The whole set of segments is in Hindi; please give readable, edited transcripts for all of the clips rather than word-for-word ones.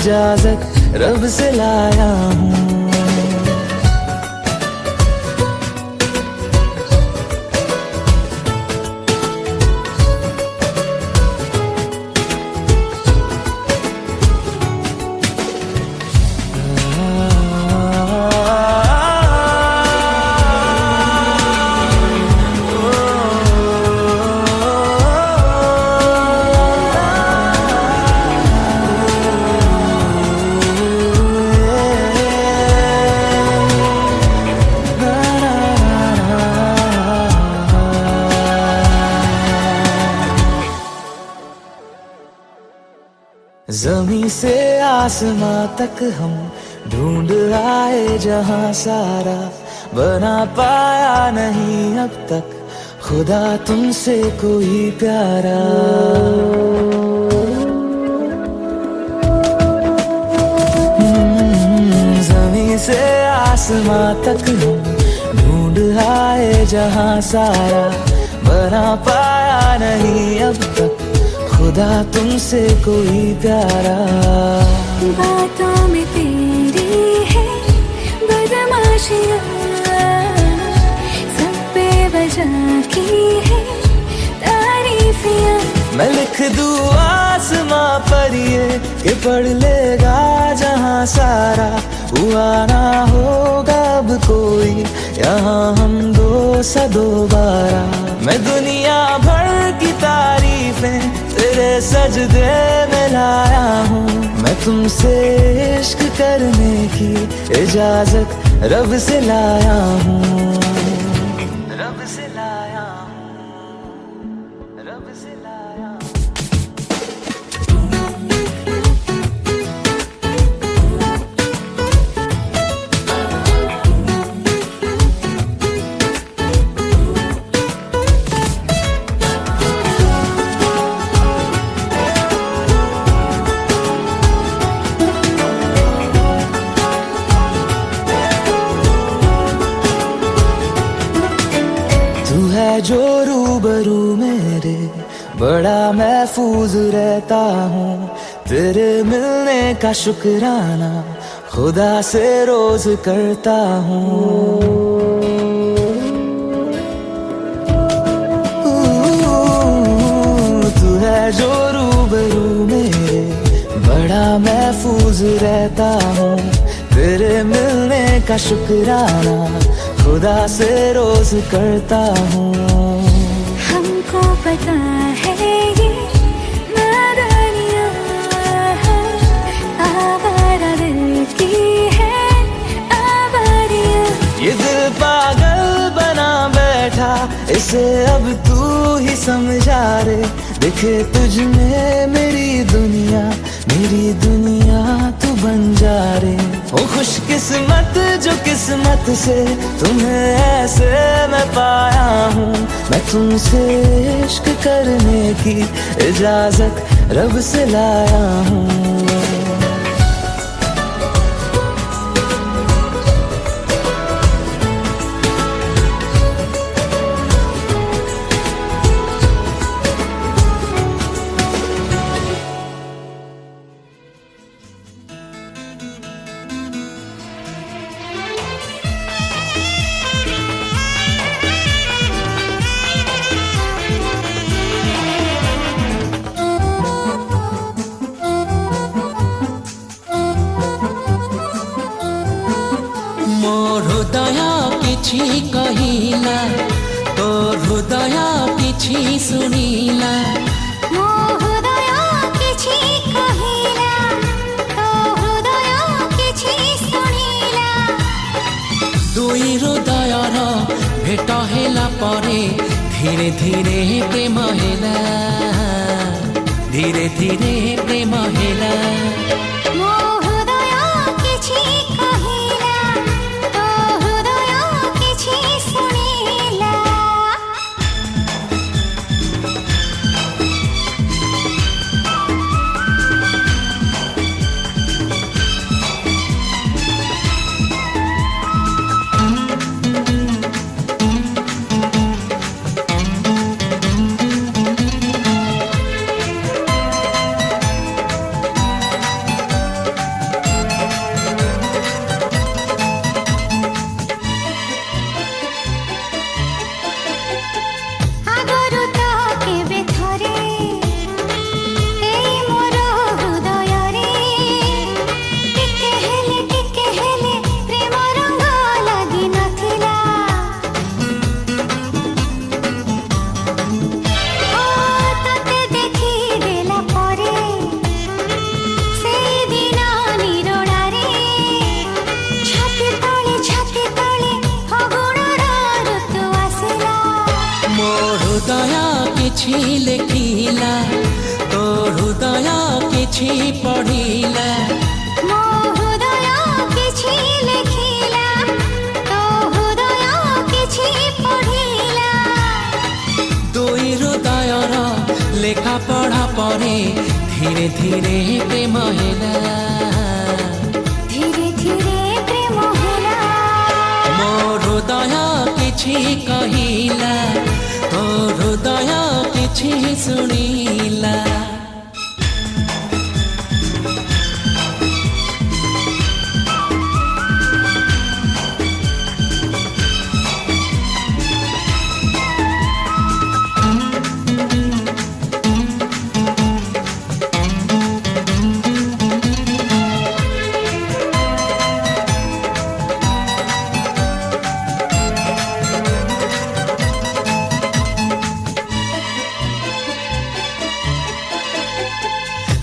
इजाजत रब से लाया हूँ। ज़मीं से आसमां तक हम ढूंढ आए जहां सारा, बना पाया नहीं अब तक खुदा तुमसे कोई प्यारा। ज़मीं से आसमां तक हम ढूंढ आए जहां सारा, बना पाया नहीं अब तक खुदा तुमसे कोई प्यारा। बातों में तेरी है बदमाशियाँ, सब बेवजह की है तारीफियाँ। मैं लिख दूँ आसमां पर ये कि पढ़ लेगा जहां सारा, हुआ ना होगा अब कोई यहाँ हम दो सा दोबारा। मैं दुनिया भर की तारीफें तेरे सजदे में लाया हूँ, मैं तुमसे इश्क करने की इजाजत रब से लाया हूँ। रब से लाया हूँ, रब से लाया हूँ। तू है जो रूबरू मेरे, बड़ा महफूज रहता हूँ। तेरे मिलने का शुक्राना खुदा से रोज करता हूँ। तू है जो रूबरू मेरे, बड़ा महफूज रहता हूँ। तेरे मिलने का शुक्राना खुदा से रोज करता हूँ। हमको पता है ये नादानियाँ आवारा दिल की है आवारियाँ। ये दिल पागल बना बैठा, इसे अब तू ही समझा रे। दिखे तुझ में मेरी दुनिया तू बन जा रे। ओ खुशकिस्मत जो किस्मत से तुम्हें ऐसे मैं पाया हूँ, मैं तुमसे इश्क करने की इजाजत रब से लाया हूँ। हृदय किछि कहिला, तो हृदय किछि सुनिला। मो हृदय किछि कहिला, तो हृदय किछि सुनिला। दुई हृदयर भेट हेला परे धीरे धीरे प्रेम हेला, धीरे धीरे प्रेम हेला। मो हृदय किछि कहिला, तो हृदय किछि सुनिला। पढ़िला ମୋ ହୃଦୟ କିଛି ଲେଖିଲା ତୋ ହୃଦୟ କିଛି ପଢ଼ିଲା ଦୁଇ ହୃଦୟର ଲେଖା ପଢ଼ା ପରେ ଧୀରେ ଧୀରେ ପ୍ରେମ ହେଲା ଧୀରେ ଧୀରେ ପ୍ରେମ ହେଲା ମୋ ହୃଦୟ କିଛି କହିଲା ତୋ ହୃଦୟ କିଛି ଶୁଣିଲା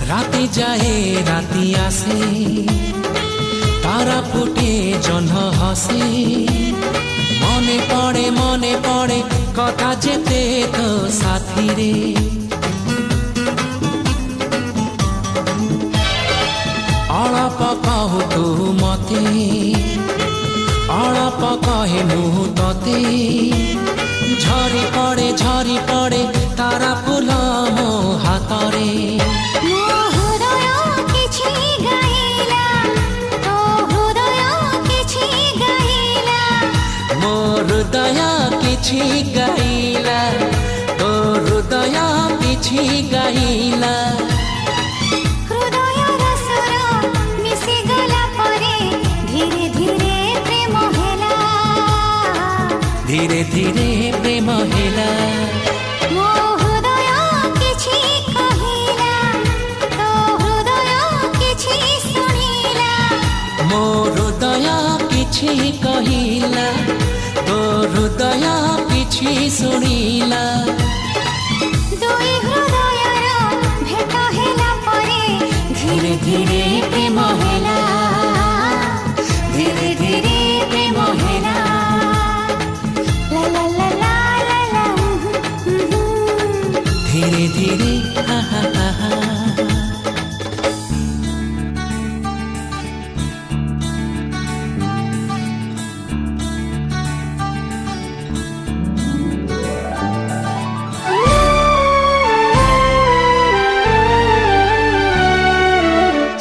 রাতে যায় রাতি আসে তারা ফুটে জহ্ন হাসে মনে পড়ে কথা যেতে তো সাথী রে অଳପ କହୁ ତୁ ମତେ ଅଳପ କହେ ମୁଁ ତତେ ଝରି ପଡ଼େ ତାରା ଫୁଲ ମୋ ହାତରେ ମୋ ହୃଦୟ କିଛି ଗାଇଲା ତୋ ହୃଦୟ କିଛି ଗାଇଲା ମୋ ହୃଦୟ କିଛି ଗାଇଲା ତୋ ହୃଦୟ କିଛି ଗାଇଲା ହୃଦୟର ସ୍ୱର ମିଶିଗଲା ପରେ ଧୀରେ ଧୀରେ ପ୍ରେମ ହେଲା ଧୀରେ ଧୀରେ ପ୍ରେମ ହେଲା ମୋ ହୃଦୟ କିଛି କହିଲା ତୋ ହୃଦୟ କିଛି ଶୁଣିଲା ମୋ ହୃଦୟ କିଛି କହିଲା ତୋ ହୃଦୟ କିଛି ଶୁଣିଲା ଦୁଇ ହୃଦୟର ଭେଟ ହେଲା ପରେ ଧୀରେ ଧୀରେ ପ୍ରେମ ହେଲା ଧୀରେ ଧୀରେ ପ୍ରେମ ହେଲା ଲା ଲା ଲା ଲା ଲା ଲା ଧୀରେ ଧୀରେ ha ha ha ha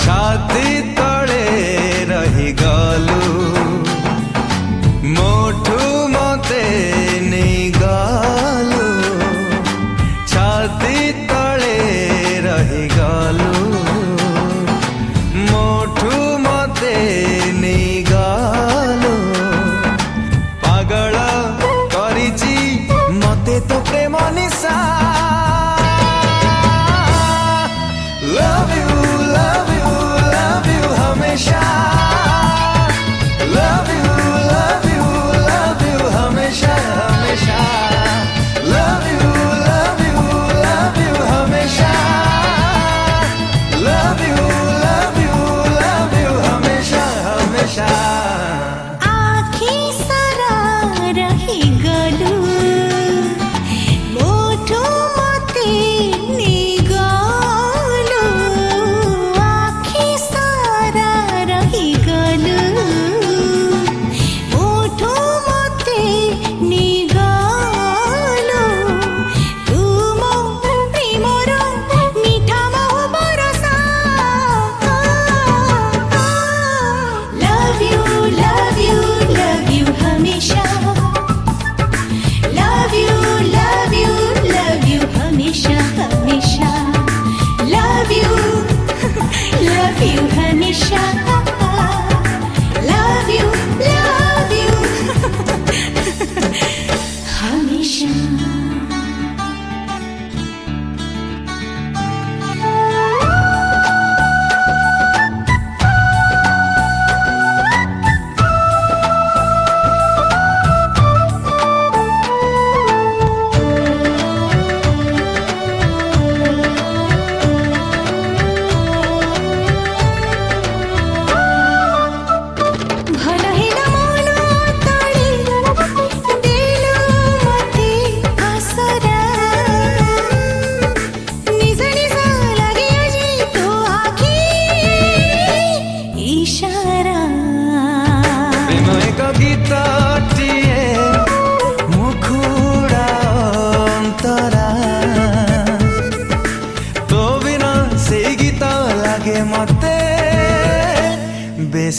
ଛାତି ତଳେ ରହିଗଲୁ ମୋଠୁ ମତେ ନେଇଗଲୁ ଛାତି ତଳେ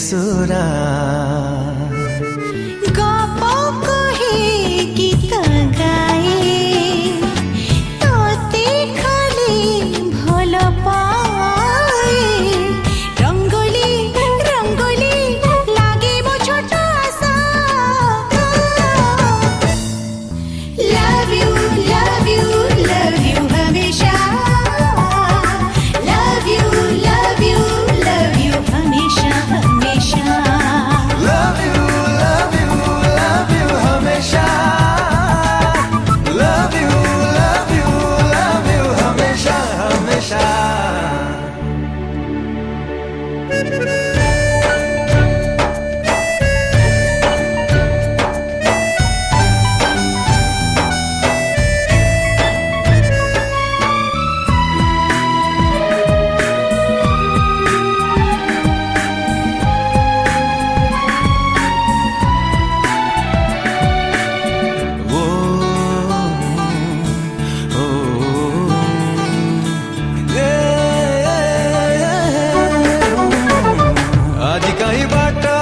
बेसुरा गप कहे गीत गाए तोते खाली भल पाए रंगोली रंगोली लागे मो छोट आशा लव यू हमेशा लव यू हमेशा हमेशा Love you, love you, love you हमेशा Love you, love you, love you हमेशा हमेशा आज कहीं बाटा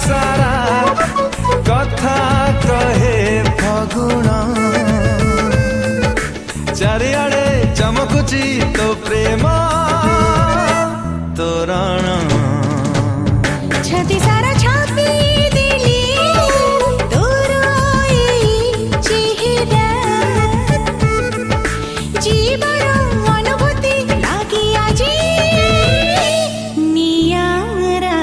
सारा कथा कहे फगुण चारिआडे चमकुची तो प्रेम तोरण छाती सारा छापी दिली तोर चेहरा जीवन अनुभूति लागी आजी नियारा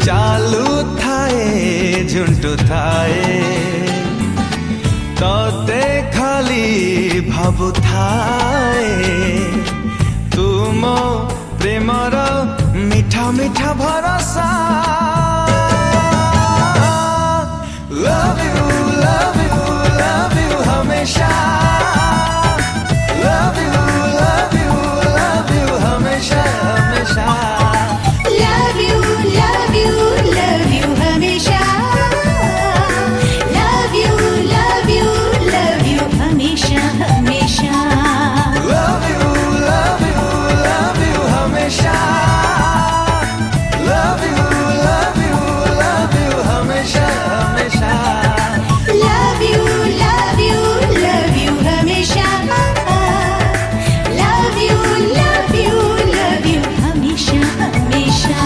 चालू थाए झुंटू थाए तोते खाली भाबु थाए तुम प्रेमर मिठा मिठा भरोसा love you love you love you हमेशा love you love you love you हमेशा हमेशा लव यू हमेशा लव यू हमेशा हमेशा Love you, love you, love you हमेशा Love you, love you, love you हमेशा हमेशा love you हमेशा love you हमेशा हमेशा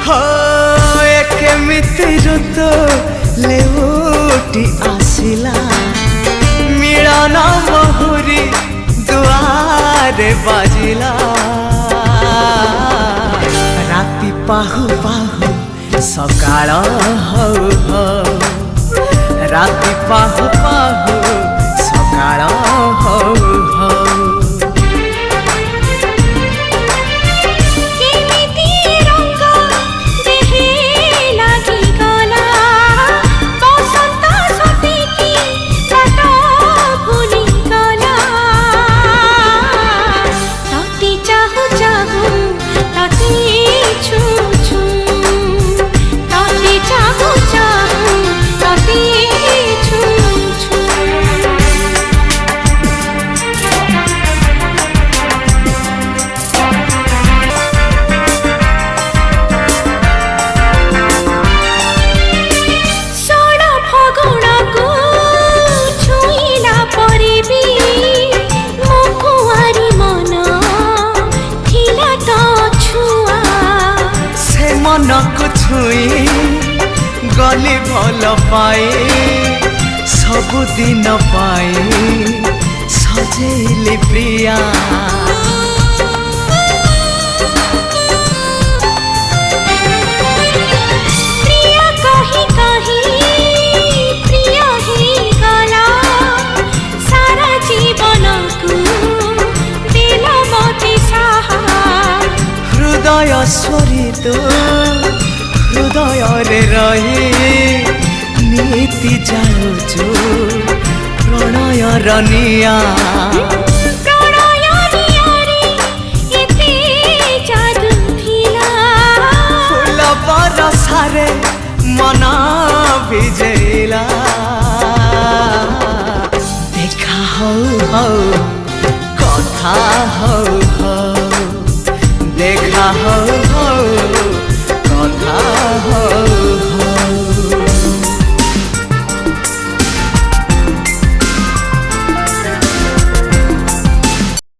हो केमिति रुत लेउटी आसिला मिलन बहुरी दुआरे बाजिला राति पाहु पाहु सकाळ हौ हौ राति पाहु पाहु सकाळ हौ हौ केमिति रंग देहे लागी गला बसंत सतेकी लट भूली गला तते चाहू चाहू तते छू छू तते चाहू चाहू तते छू छू ଷୋଳ ଫଗୁଣକୁ ଛୁଇଁଲା ପରେ ବି ମୋ କୁଆରୀ ମନ ଥିଲା ତ ଛୁଆ से मन को छुई गली भल पाए सबुदिन पाए सजेली प्रिया प्रिया कही कही स्वरित हृदय रे रही नीति जालुचु प्रणय रनिया प्रणय नियारे एते जादू थिला फूल बरसारे मन भिजेला देखा हो कथा हो देखा हो कथा हो